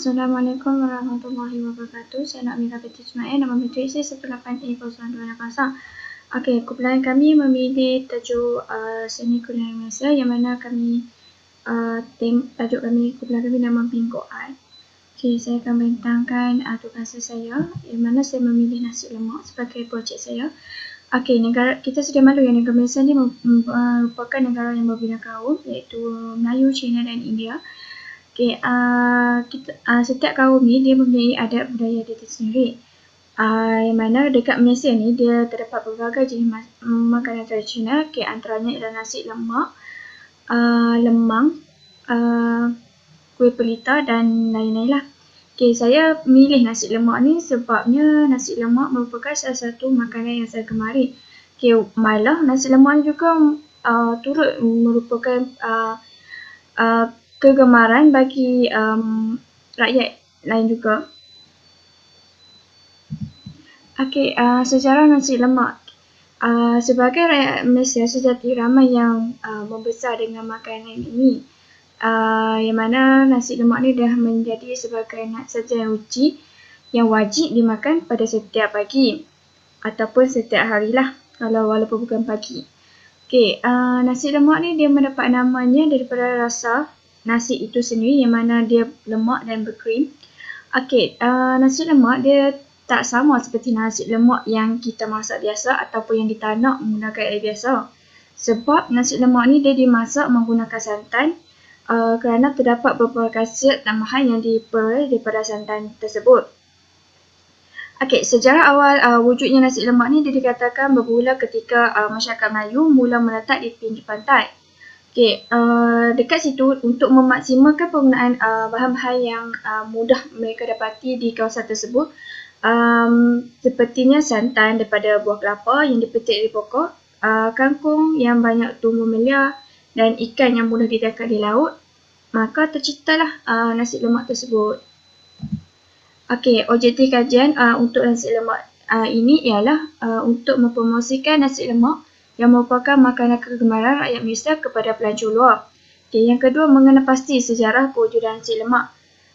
Assalamualaikum warahmatullahi wabarakatuh. Saya Nak Mira Binti Ismail. Nama matrik saya 18A0280. Okey, kumpulan kami memilih tajuk seni kuliner Malaysia yang mana kami tajuk kami, kumpulan kami nama Bingo Art. Okey, saya akan bentangkan tugas saya yang mana saya memilih nasi lemak sebagai projek saya. Okey, negara kita sedia maklum yang negara Malaysia ni merupakan negara yang berbina kaum iaitu Melayu, Cina dan India. Okey, setiap kaum ni dia mempunyai adat budaya dia tersendiri. Yang mana dekat Malaysia ni dia terdapat berbagai jenis makanan tradisional. Okey, antaranya ialah nasi lemak, lemang, kuih pelita dan lain-lain lah. Okey, saya milih nasi lemak ni sebabnya nasi lemak merupakan salah satu makanan yang saya gemari. Okey, malah nasi lemak ni juga turut merupakan kegemaran bagi rakyat lain juga. Okey, sejarah nasi lemak. Sebagai rakyat Malaysia sejati, ramai yang membesar dengan makanan ini. Yang mana nasi lemak ni dah menjadi sebagai sajian ruci yang wajib dimakan pada setiap pagi ataupun setiap harilah, walaupun bukan pagi. Okey, nasi lemak ni dia mendapat namanya daripada rasa nasi itu sendiri yang mana dia lemak dan berkrim. Okey, nasi lemak dia tak sama seperti nasi lemak yang kita masak biasa ataupun yang ditanak menggunakan air biasa. Sebab nasi lemak ni dia dimasak menggunakan santan kerana terdapat beberapa khasiat tambahan yang diperoleh daripada santan tersebut. Okey, sejarah awal wujudnya nasi lemak ni dia dikatakan bermula ketika masyarakat Melayu mula meletak di pinggir pantai. Okey, dekat situ untuk memaksimalkan penggunaan bahan-bahan yang mudah mereka dapati di kawasan tersebut, sepertinya santan daripada buah kelapa yang dipetik dari pokok, kangkung yang banyak tumbuh meliar dan ikan yang mudah didapatkan di laut, maka terciptalah nasi lemak tersebut. Okey, objektif kajian untuk nasi lemak ini ialah untuk mempromosikan nasi lemak yang merupakan makanan kegemaran rakyat Malaysia kepada pelancong luar. Okey, yang kedua, mengenal pasti sejarah kewujudan nasi lemak.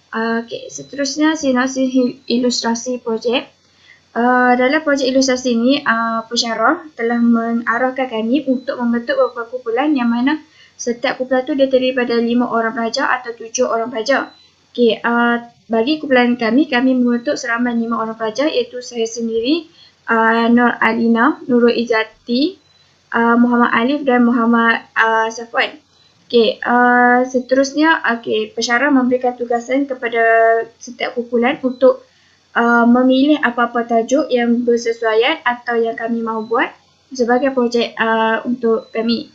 Okey, seterusnya sinopsis ilustrasi projek. Dalam projek ilustrasi ini, pensyarah telah mengarahkan kami untuk membentuk beberapa kumpulan yang mana setiap kumpulan tu dia terdiri pada 5 orang pelajar atau 7 orang pelajar. Okey, bagi kumpulan kami membentuk seramai 5 orang pelajar iaitu saya sendiri, Nur Alina, Nurul Izzati, Muhammad Alif dan Muhammad Safwan. Okey, seterusnya pensyarah memberikan tugasan kepada setiap kumpulan untuk memilih apa-apa tajuk yang bersesuaian atau yang kami mahu buat sebagai projek untuk kami.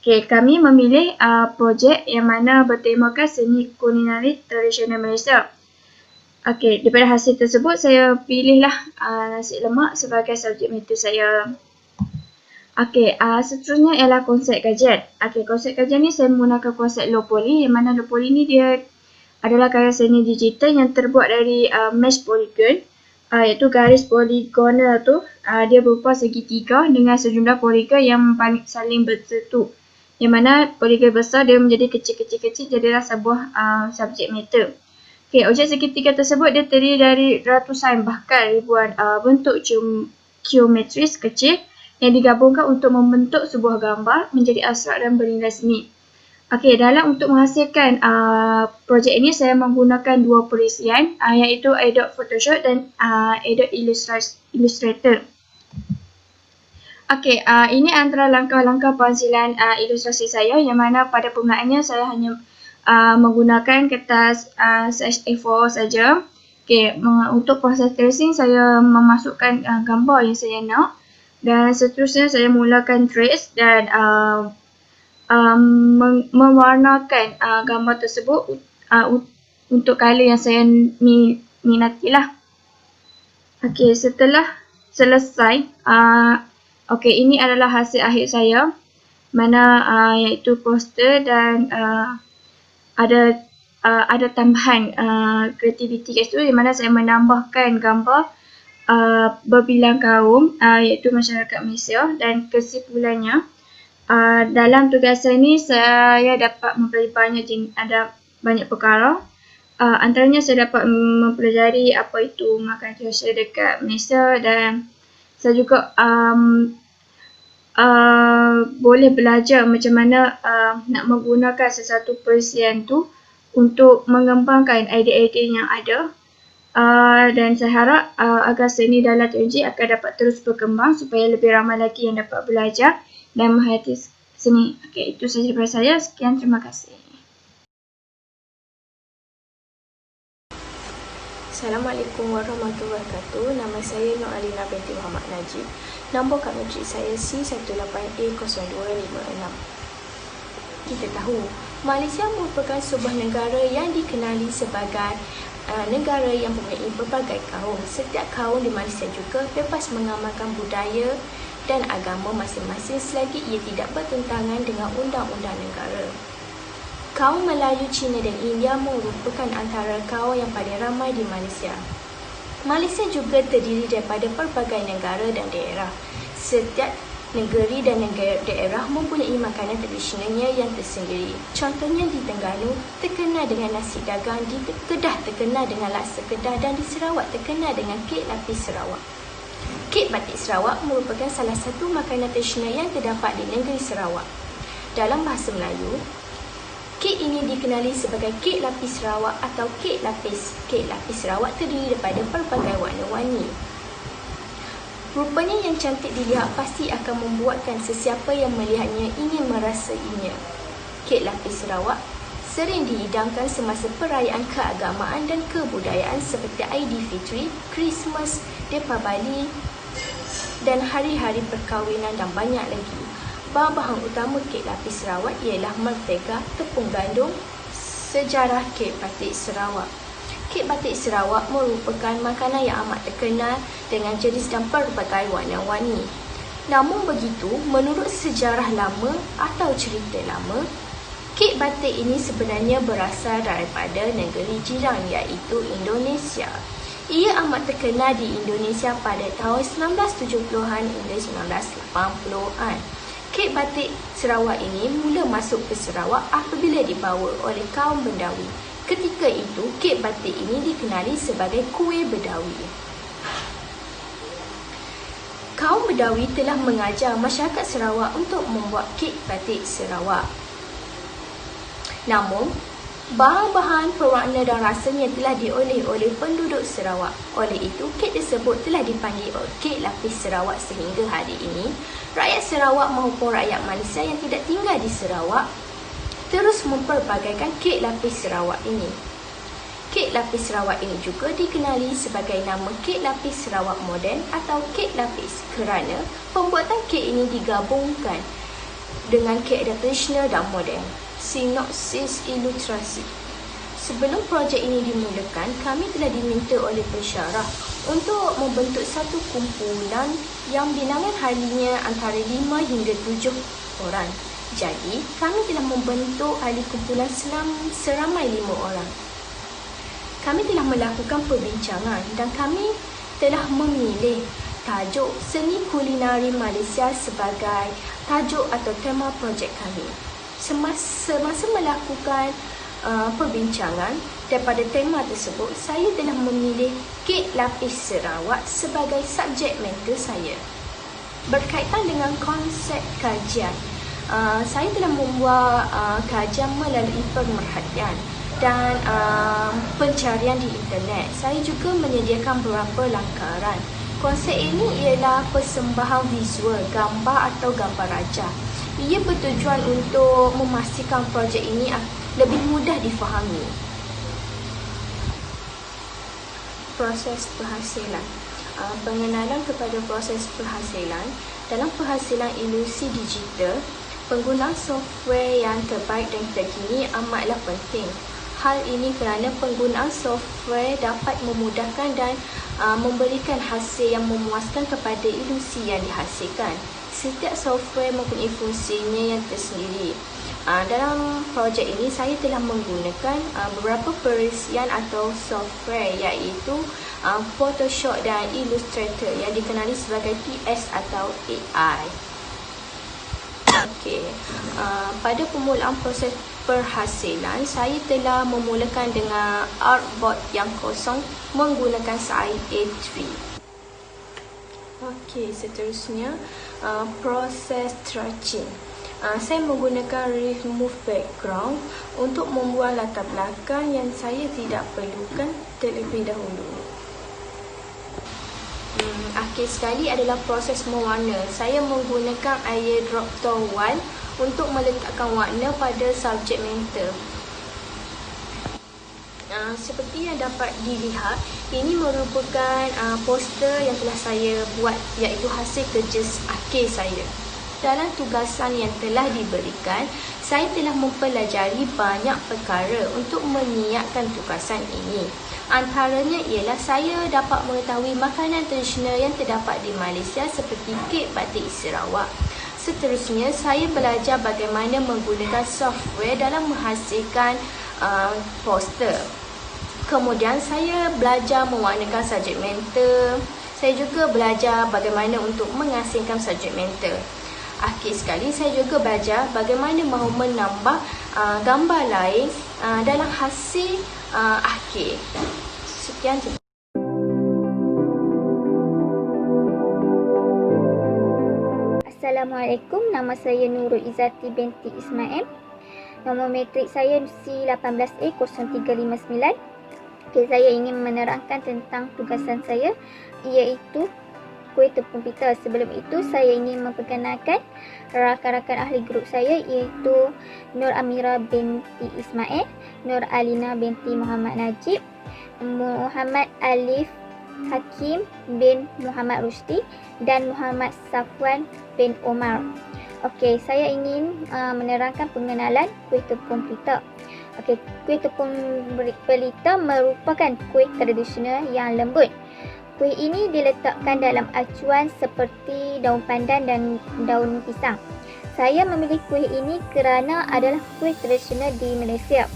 Okey, kami memilih projek yang mana bertemakan seni kulineri tradisional Malaysia. Okey, daripada hasil tersebut saya pilihlah nasi lemak sebagai subjek mater saya. Okey, seterusnya ialah konsep kajian. Okey, konsep kajian ni saya menggunakan konsep low poly yang mana low poly ni dia adalah karya seni digital yang terbuat dari mesh polygon, iaitu garis poligonal tu dia berupa segitiga dengan sejumlah poligon yang saling bersatu. Yang mana poligon besar dia menjadi kecil-kecil jadilah sebuah subjek mater. Okey, objek segitiga tersebut dia terdiri dari ratusan bahkan ribuan bentuk geometris kecil yang digabungkan untuk membentuk sebuah gambar menjadi abstrak dan bernilai seni. Okey, untuk menghasilkan projek ini saya menggunakan dua perisian iaitu Adobe Photoshop dan Adobe Illustrator. Okey, ini antara langkah-langkah penghasilan ilustrasi saya yang mana pada penggunaannya saya hanya menggunakan kertas size A4 saja. Okey, untuk proses tracing saya memasukkan gambar yang saya nak dan seterusnya saya mulakan trace dan mewarnakan gambar tersebut untuk color yang saya minatilah. Okey, setelah selesai, okey, ini adalah hasil akhir saya mana iaitu poster dan ada tambahan kreativiti kat situ di mana saya menambahkan gambar berbilang kaum iaitu masyarakat Malaysia dan kesimpulannya dalam tugasan ini saya dapat mempelajari banyak perkara Antaranya saya dapat mempelajari apa itu makanan tradisional dekat Malaysia, dan saya juga boleh belajar macam mana nak menggunakan sesuatu perisian tu untuk mengembangkan idea-idea yang ada. Dan saya harap agar seni dalam teknologi akan dapat terus berkembang supaya lebih ramai lagi yang dapat belajar dan menghayati seni. Okey, itu sahaja daripada saya. Sekian, terima kasih. Assalamualaikum warahmatullahi wabarakatuh. Nama saya Nur Alina binti Muhammad Najib. Nombor kad matrik saya C18A0256. Kita tahu, Malaysia merupakan sebuah negara yang dikenali sebagai negara yang mempunyai berbagai kaum. Setiap kaum di Malaysia juga bebas mengamalkan budaya dan agama masing-masing selagi ia tidak bertentangan dengan undang-undang negara. Kaum Melayu, Cina dan India merupakan antara kaum yang paling ramai di Malaysia. Malaysia juga terdiri daripada pelbagai negara dan daerah. Setiap negeri dan daerah mempunyai makanan tradisionalnya yang tersendiri. Contohnya di Terengganu terkenal dengan nasi dagang, di Kedah terkenal dengan laksa Kedah, dan di Sarawak terkenal dengan kek lapis Sarawak. Kek batik Sarawak merupakan salah satu makanan tradisional yang terdapat di negeri Sarawak. Dalam bahasa Melayu, kek ini dikenali sebagai kek lapis Sarawak atau kek lapis. Kek lapis Sarawak terdiri daripada pelbagai warna-warni. Rupanya yang cantik dilihat pasti akan membuatkan sesiapa yang melihatnya ingin merasainya. Kek lapis Sarawak sering dihidangkan semasa perayaan keagamaan dan kebudayaan seperti Aidilfitri, Christmas, Deepavali dan hari-hari perkahwinan dan banyak lagi. Bahan-bahan utama kek lapis Sarawak ialah mentega, tepung gandum. Sejarah kek batik Sarawak. Kek batik Sarawak merupakan makanan yang amat terkenal dengan jenis dan pelbagai warna-warni. Namun begitu, menurut sejarah lama atau cerita lama, kek batik ini sebenarnya berasal daripada negeri jiran iaitu Indonesia. Ia amat terkenal di Indonesia pada tahun 1970-an hingga 1980-an. Kek batik Sarawak ini mula masuk ke Sarawak apabila dibawa oleh kaum Bendawi. Ketika itu, kek batik ini dikenali sebagai kuih Bedawi. Kaum Bedawi telah mengajar masyarakat Sarawak untuk membuat kek batik Sarawak. Namun, bahan-bahan pewarna dan rasanya telah dioleh oleh penduduk Sarawak. Oleh itu, kek tersebut telah dipanggil kek lapis Sarawak sehingga hari ini. Rakyat Sarawak maupun rakyat Malaysia yang tidak tinggal di Sarawak terus memperbagaikan kek lapis Sarawak ini. Kek lapis Sarawak ini juga dikenali sebagai nama kek lapis Sarawak moden atau kek lapis kerana pembuatan kek ini digabungkan dengan kek tradisional dan moden. Sinopsis ilustrasi. Sebelum projek ini dimulakan, kami telah diminta oleh pensyarah untuk membentuk satu kumpulan yang bilangan ahlinya antara 5 hingga 7 orang. Jadi, kami telah membentuk ahli kumpulan seramai 5 orang. Kami telah melakukan perbincangan dan kami telah memilih tajuk Seni Kulinari Malaysia sebagai tajuk atau tema projek kami. Semasa melakukan perbincangan daripada tema tersebut, saya telah memilih kek lapis Sarawak sebagai subjek mentor saya. Berkaitan dengan konsep kajian, saya telah membuat kajian melalui pemerhatian dan pencarian di internet. Saya juga menyediakan beberapa langkaran. Konsep ini ialah persembahan visual, gambar atau gambar rajah. Ia bertujuan untuk memastikan projek ini lebih mudah difahami. Proses penghasilan. Pengenalan kepada proses penghasilan. Dalam penghasilan ilusi digital, penggunaan software yang terbaik dan terkini amatlah penting. Hal ini kerana penggunaan software dapat memudahkan dan memberikan hasil yang memuaskan kepada ilusi yang dihasilkan. Setiap software mempunyai fungsinya yang tersendiri. Dalam projek ini, saya telah menggunakan beberapa perisian atau software iaitu Photoshop dan Illustrator yang dikenali sebagai PS atau AI. Okey, Pada permulaan proses perhasilan, saya telah memulakan dengan artboard yang kosong menggunakan slide A3. Okey, seterusnya proses stretching. Saya menggunakan remove background untuk membuang latar belakang yang saya tidak perlukan terlebih dahulu. Akhir sekali adalah proses mewarna. Saya menggunakan air drop towel untuk meletakkan warna pada subjek mental. Seperti yang dapat dilihat, ini merupakan poster yang telah saya buat, iaitu hasil kerja akhir saya. Dalam tugasan yang telah diberikan, saya telah mempelajari banyak perkara untuk menyiapkan tugasan ini. Antaranya ialah saya dapat mengetahui makanan tradisional yang terdapat di Malaysia seperti kek batik Sarawak. Seterusnya, saya belajar bagaimana menggunakan software dalam menghasilkan poster. Kemudian, saya belajar mewarnakan subjek mental. Saya juga belajar bagaimana untuk menghasilkan subjek mental. Akhir sekali, saya juga belajar bagaimana mahu menambah gambar lain dalam hasil akhir. Sekian. Assalamualaikum, nama saya Nurul Izzati binti Ismail. Nombor matrik saya C18A0359. Okay, saya ingin menerangkan tentang tugasan saya, iaitu kuih tepung pita. Sebelum itu, saya ingin memperkenalkan rakan-rakan ahli grup saya, iaitu Nur Amira binti Ismail, Nur Alina binti Muhammad Najib, Muhammad Alif Hakim bin Muhammad Rusdi dan Muhammad Safwan bin Omar. Okey, saya ingin menerangkan pengenalan kuih tepung pelita. Okey, kuih tepung pelita merupakan kuih tradisional yang lembut. Kuih ini diletakkan dalam acuan seperti daun pandan dan daun pisang. Saya memilih kuih ini kerana adalah kuih tradisional di Malaysia.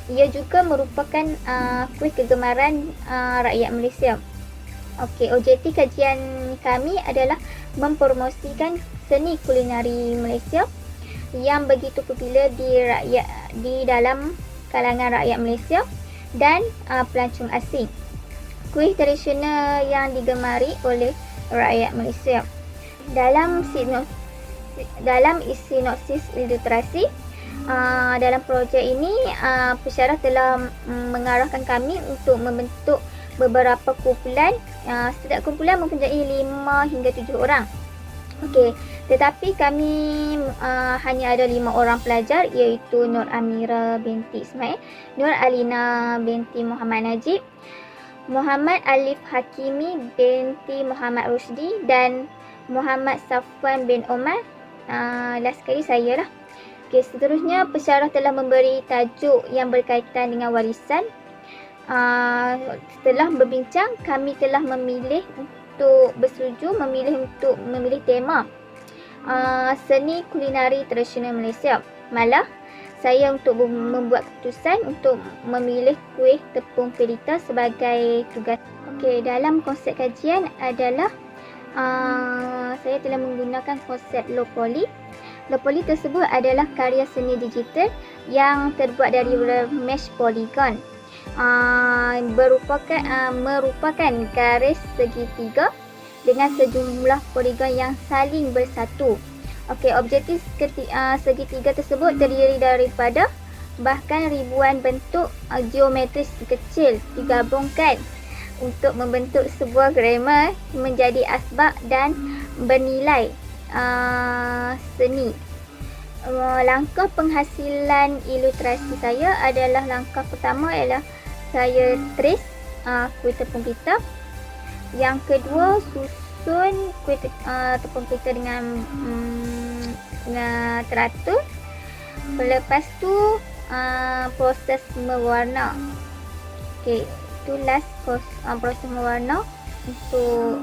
Ia juga merupakan kuih kegemaran rakyat Malaysia. Okey, objektif kajian kami adalah mempromosikan seni kulinari Malaysia yang begitu popular di dalam kalangan rakyat Malaysia dan pelancong asing. Kuih tradisional yang digemari oleh rakyat Malaysia. Dalam sinopsis ilustrasi, dalam projek ini pensyarah telah mengarahkan kami untuk membentuk beberapa kumpulan. Setiap kumpulan mempunyai 5 hingga 7 orang. Okey, tetapi kami hanya ada 5 orang pelajar, iaitu Nur Amira binti Ismail, Nur Alina binti Muhammad Najib, Muhammad Alif Hakimi binti Muhammad Rusdi dan Muhammad Safwan bin Omar. Last sekali saya lah. Okey, seterusnya pensyarah telah memberi tajuk yang berkaitan dengan warisan. Setelah berbincang, kami telah memilih tema seni kulinari tradisional Malaysia. Malah saya untuk membuat keputusan untuk memilih kuih tepung pelita sebagai tugas. Okey, dalam konsep kajian adalah saya telah menggunakan konsep low poly. Low poly tersebut adalah karya seni digital yang terbuat dari mesh polygon. Merupakan garis segitiga dengan sejumlah poligon yang saling bersatu. Okey, objektif segitiga tersebut terdiri daripada bahkan ribuan bentuk geometris kecil digabungkan untuk membentuk sebuah grama menjadi asbak dan bernilai seni. Langkah penghasilan ilustrasi saya adalah, langkah pertama ialah saya trace kuih tepung pita. Yang kedua, susun kuih tepung pita dengan teratur. Lepas tu proses mewarna. Okey, itu last proses mewarna untuk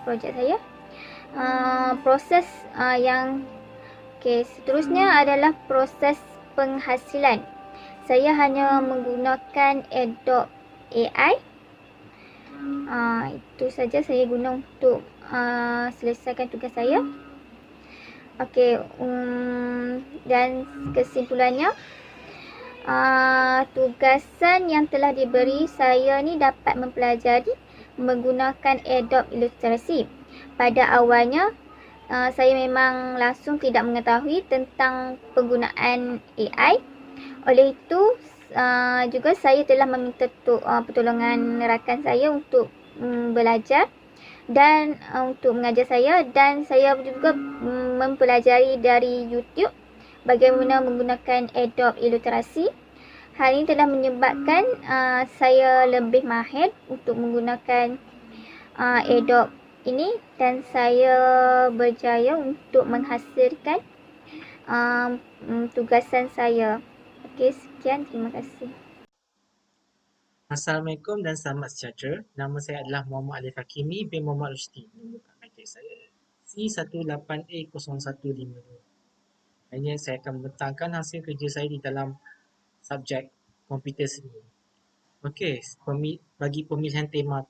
projek saya. Seterusnya adalah proses penghasilan. Saya hanya menggunakan Adobe AI. Itu saja saya guna untuk selesaikan tugas saya. Okey, dan kesimpulannya, tugasan yang telah diberi saya ni dapat mempelajari menggunakan Adobe Illustrator. Pada awalnya, saya memang langsung tidak mengetahui tentang penggunaan AI. Oleh itu, juga saya telah meminta pertolongan rakan saya untuk belajar dan untuk mengajar saya, dan saya juga mempelajari dari YouTube bagaimana menggunakan Adobe Illustrator. Hal ini telah menyebabkan saya lebih mahir untuk menggunakan Adobe ini, dan saya berjaya untuk menghasilkan tugasan saya. Okey, sekian, terima kasih. Assalamualaikum dan selamat sejahtera. Nama saya adalah Muhammad Alif Hakimi bin Muhammad Rushdi. Menemukan matrik saya C18A0152. Ini saya akan membentangkan hasil kerja saya di dalam subjek komputer seni. Okey, bagi pemilihan tema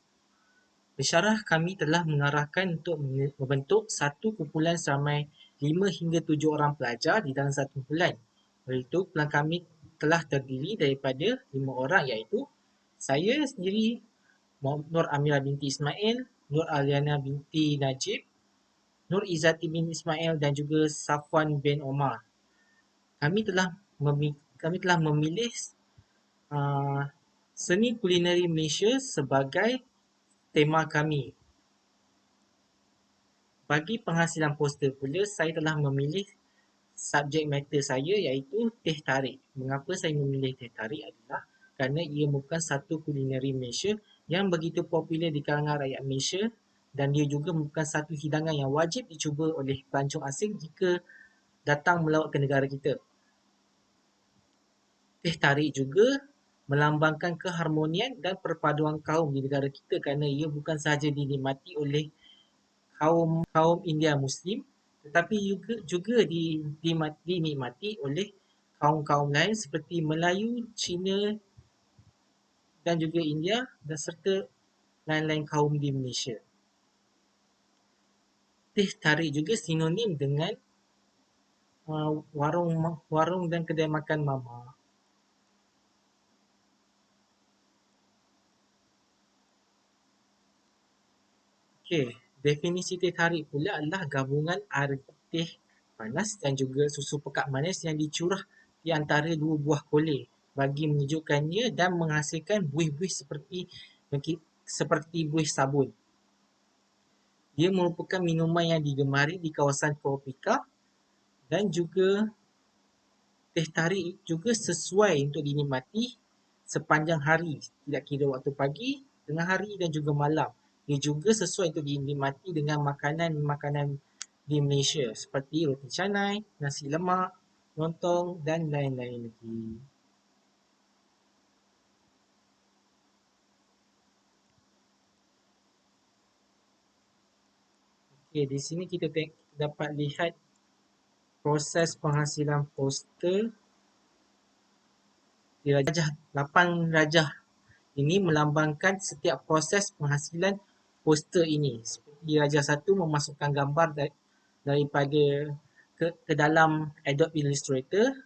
pensyarah kami telah mengarahkan untuk membentuk satu kumpulan seramai 5 hingga 7 orang pelajar di dalam satu kumpulan. Oleh itu, kumpulan kami telah terdiri daripada 5 orang, iaitu saya sendiri, Nur Amira binti Ismail, Nur Aliana binti Najib, Nur Izzati bin Ismail dan juga Safwan bin Omar. Kami telah memilih seni kulineri Malaysia sebagai tema kami. Bagi penghasilan poster pula, saya telah memilih subjek matter saya, iaitu teh tarik. Mengapa saya memilih teh tarik adalah kerana ia merupakan satu kulineri Malaysia yang begitu popular di kalangan rakyat Malaysia, dan dia juga merupakan satu hidangan yang wajib dicuba oleh pelancong asing jika datang melawat ke negara kita. Teh tarik juga melambangkan keharmonian dan perpaduan kaum di negara kita, kerana ia bukan sahaja dinikmati oleh kaum India Muslim, tetapi juga dinikmati oleh kaum-kaum lain seperti Melayu, Cina dan juga India, dan serta lain-lain kaum di Malaysia. Teh tarik juga sinonim dengan warung dan kedai makan mama. Okey, definisi teh tarik pula adalah gabungan air teh panas dan juga susu pekat manis yang dicurah di antara dua buah kolej bagi menyejukkannya dan menghasilkan buih-buih seperti buih sabun. Dia merupakan minuman yang digemari di kawasan tropika, dan juga teh tarik juga sesuai untuk dinikmati sepanjang hari, tidak kira waktu pagi, tengah hari dan juga malam. Dia juga sesuai untuk dinikmati dengan makanan-makanan di Malaysia seperti roti canai, nasi lemak, lontong dan lain-lain lagi. Okey, di sini kita dapat lihat proses penghasilan poster di rajah 8 rajah. Ini melambangkan setiap proses penghasilan poster ini. Seperti rajah 1 memasukkan gambar daripada ke dalam Adobe Illustrator.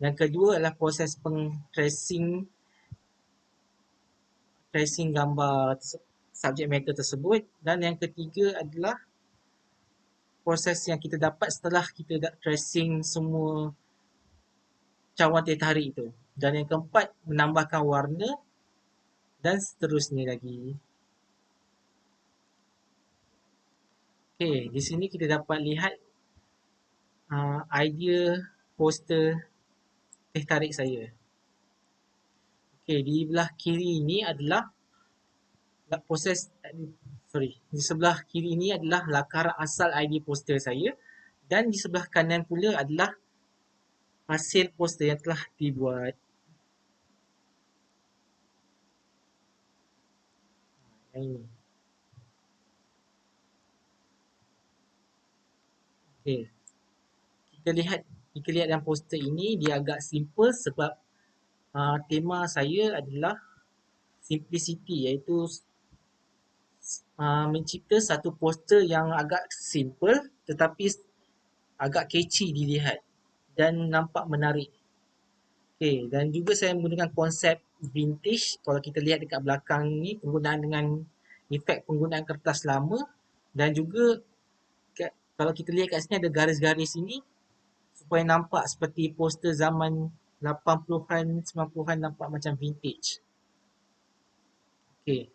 Yang kedua adalah proses tracing gambar subjek matter tersebut, dan yang ketiga adalah proses yang kita dapat setelah kita tracing semua cawan teh tarik itu. Dan yang keempat, menambahkan warna dan seterusnya lagi. Okey, di sini kita dapat lihat idea poster teh tarik saya. Okey, di belah kiri ini adalah di sebelah kiri ini adalah lakaran asal idea poster saya, dan di sebelah kanan pula adalah hasil poster yang telah dibuat. Ini. Okey. Kita lihat dalam poster ini, dia agak simple sebab tema saya adalah simplicity, iaitu mencipta satu poster yang agak simple tetapi agak catchy dilihat dan nampak menarik. Okay, dan juga saya menggunakan konsep vintage. Kalau kita lihat dekat belakang ni, penggunaan dengan efek penggunaan kertas lama, dan juga kalau kita lihat kat sini ada garis-garis ini supaya nampak seperti poster zaman 80-an, 90-an, nampak macam vintage. Okay.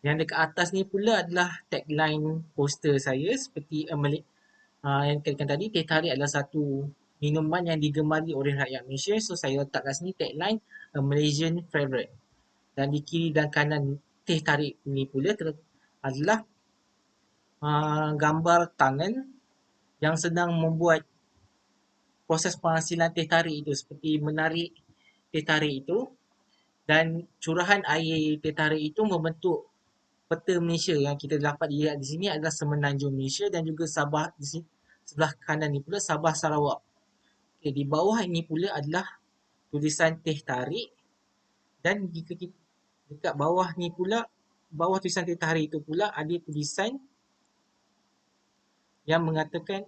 Yang dekat atas ni pula adalah tagline poster saya seperti yang dikatakan tadi, teh tarik adalah satu minuman yang digemari oleh rakyat Malaysia. So saya letak kat sini tagline a Malaysian favourite. Dan di kiri dan kanan teh tarik ini pula adalah gambar tangan yang sedang membuat proses penghasilan teh tarik itu, seperti menarik teh tarik itu, dan curahan air teh tarik itu membentuk peta Malaysia. Yang kita dapat lihat di sini adalah Semenanjung Malaysia, dan juga Sabah di sini, sebelah kanan ni pula Sabah Sarawak. Okay, di bawah ini pula adalah tulisan teh tarik, dan jika kita dekat bawah ni pula, bawah tulisan teh tarik itu pula ada tulisan yang mengatakan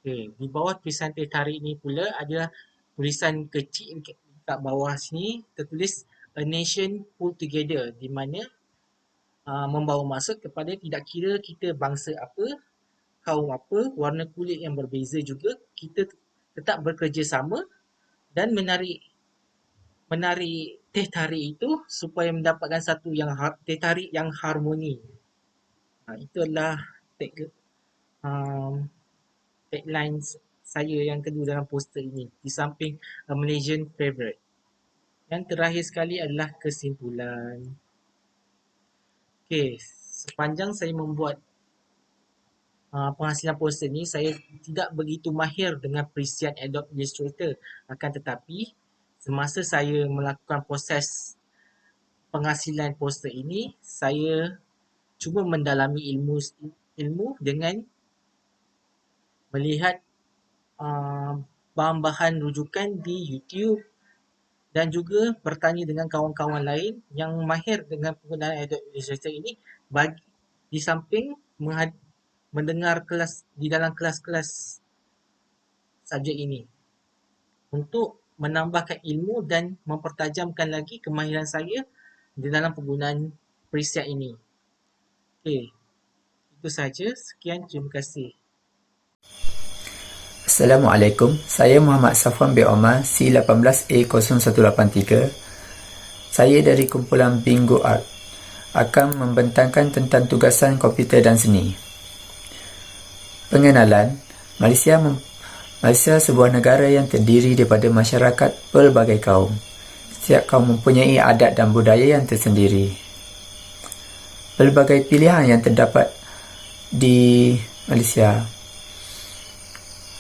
di bawah tulisan teh tarik ni pula ada tulisan kecil kat bawah sini tertulis a nation pulled together, di mana membawa maksud kepada tidak kira kita bangsa apa, kaum apa, warna kulit yang berbeza juga, kita tetap bekerjasama dan menarik teh tarik itu supaya mendapatkan satu yang teh tarik yang harmoni. Itu adalah tagline saya yang kedua dalam poster ini, di samping a Malaysian favourite. Yang terakhir sekali adalah kesimpulan. Okay, sepanjang saya membuat penghasilan poster ni, saya tidak begitu mahir dengan perisian Adobe Illustrator. Akan tetapi, semasa saya melakukan proses penghasilan poster ini, saya cuba mendalami ilmu dengan melihat bahan-bahan rujukan di YouTube, dan juga bertanya dengan kawan-kawan lain yang mahir dengan penggunaan Adobe Illustrator ini, di samping mendengar kelas di dalam kelas-kelas subjek ini, untuk menambahkan ilmu dan mempertajamkan lagi kemahiran saya di dalam penggunaan preset ini. Okey, itu sahaja. Sekian, terima kasih. Assalamualaikum, saya Muhammad Safwan bin Omar, C18A0183. Saya dari kumpulan Bingo Art akan membentangkan tentang tugasan komputer dan seni. Pengenalan, Malaysia sebuah negara yang terdiri daripada masyarakat pelbagai kaum. Setiap kaum mempunyai adat dan budaya yang tersendiri. Pelbagai pilihan yang terdapat di Malaysia.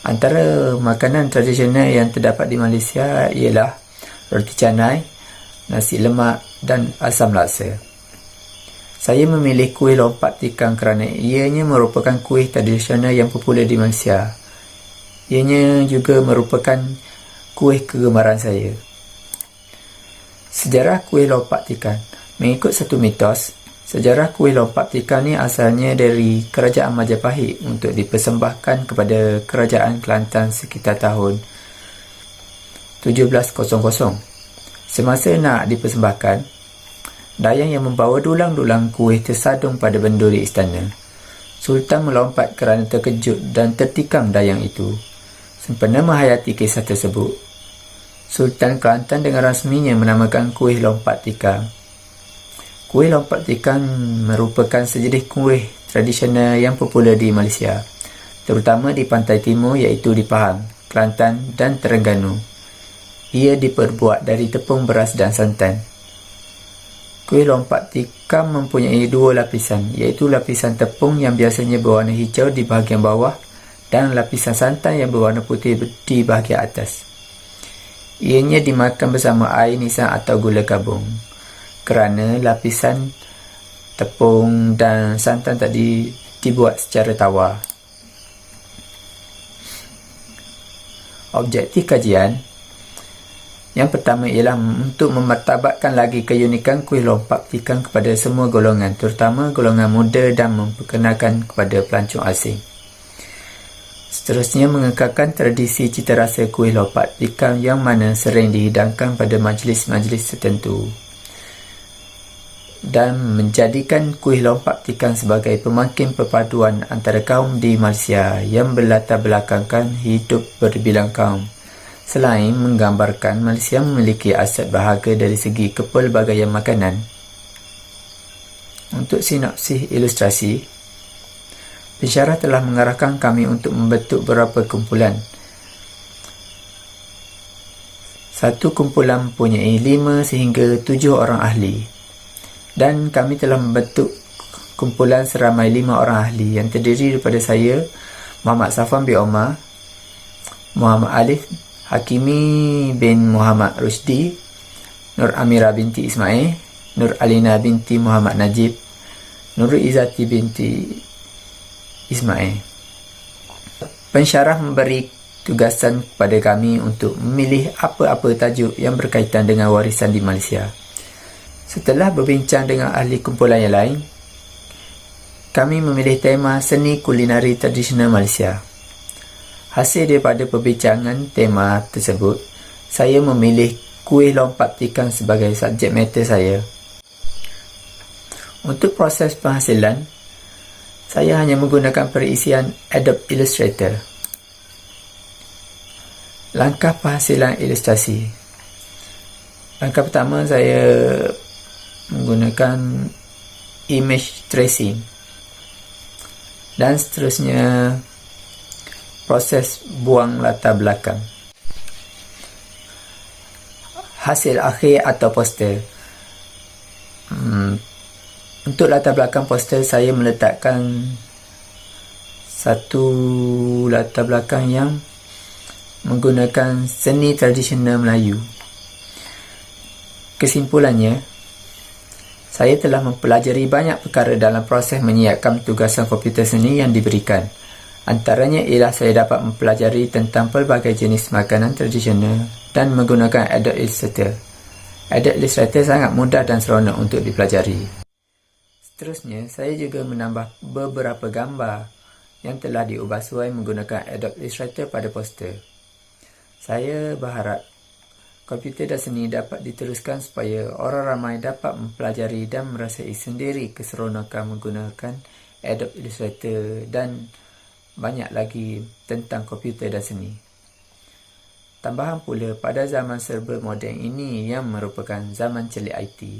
Antara makanan tradisional yang terdapat di Malaysia ialah roti canai, nasi lemak dan asam laksa. Saya memilih kuih lompat tikam kerana ianya merupakan kuih tradisional yang popular di Malaysia. Ianya juga merupakan kuih kegemaran saya. Sejarah kuih lompat tikam. Mengikut satu mitos, sejarah kuih lompat tikam ni asalnya dari Kerajaan Majapahit untuk dipersembahkan kepada Kerajaan Kelantan sekitar tahun 1700. Semasa nak dipersembahkan, dayang yang membawa dulang-dulang kuih tersadung pada benduri istana. Sultan melompat kerana terkejut dan tertikam dayang itu. Sempena menghayati kisah tersebut, Sultan Kelantan dengan rasminya menamakan kuih lompat tikam. Kuih lompat tikam merupakan sejenis kuih tradisional yang popular di Malaysia, terutama di pantai timur iaitu di Pahang, Kelantan dan Terengganu. Ia diperbuat dari tepung beras dan santan. Kuih lompat tikam mempunyai dua lapisan, iaitu lapisan tepung yang biasanya berwarna hijau di bahagian bawah dan lapisan santan yang berwarna putih di bahagian atas. Ianya dimakan bersama air nisang atau gula gabung, kerana lapisan tepung dan santan tadi dibuat secara tawar. Objektif kajian. Yang pertama ialah untuk memartabatkan lagi keunikan kuih lompat petikan kepada semua golongan, terutama golongan muda, dan memperkenalkan kepada pelancong asing. Seterusnya, mengekalkan tradisi cita rasa kuih lompat petikan yang mana sering dihidangkan pada majlis-majlis tertentu, dan menjadikan kuih lompat petikan sebagai pemakin perpaduan antara kaum di Malaysia yang berlatar belakangkan hidup berbilang kaum. Selain menggambarkan Malaysia memiliki aset berharga dari segi kepelbagaian makanan. Untuk sinopsis ilustrasi, pensyarah telah mengarahkan kami untuk membentuk beberapa kumpulan. Satu kumpulan mempunyai 5 sehingga 7 orang ahli, dan kami telah membentuk kumpulan seramai 5 orang ahli yang terdiri daripada saya, Muhammad Safwan bin Omar, Muhammad Alif Hakimi bin Muhammad Rusdi, Nur Amira binti Ismail, Nur Alina binti Muhammad Najib, Nur Izzati binti Ismail. Pensyarah memberi tugasan kepada kami untuk memilih apa-apa tajuk yang berkaitan dengan warisan di Malaysia. Setelah berbincang dengan ahli kumpulan yang lain, kami memilih tema seni kulinari tradisional Malaysia. Hasil daripada perbincangan tema tersebut, saya memilih kuih lompat petikan sebagai subjek matter saya. Untuk proses penghasilan, saya hanya menggunakan perisian Adobe Illustrator. Langkah penghasilan ilustrasi. Langkah pertama, saya menggunakan image tracing, dan seterusnya proses buang latar belakang. Hasil akhir atau poster. Untuk latar belakang poster, saya meletakkan satu latar belakang yang menggunakan seni tradisional Melayu. Kesimpulannya, saya telah mempelajari banyak perkara dalam proses menyiapkan tugasan komputer seni yang diberikan. Antaranya ialah saya dapat mempelajari tentang pelbagai jenis makanan tradisional dan menggunakan Adobe Illustrator. Adobe Illustrator sangat mudah dan seronok untuk dipelajari. Seterusnya, saya juga menambah beberapa gambar yang telah diubah sesuai menggunakan Adobe Illustrator pada poster. Saya berharap komputer dan seni dapat diteruskan supaya orang ramai dapat mempelajari dan merasai sendiri keseronokan menggunakan Adobe Illustrator dan banyak lagi tentang komputer dan seni. Tambahan pula, pada zaman serba moden ini yang merupakan zaman celik IT,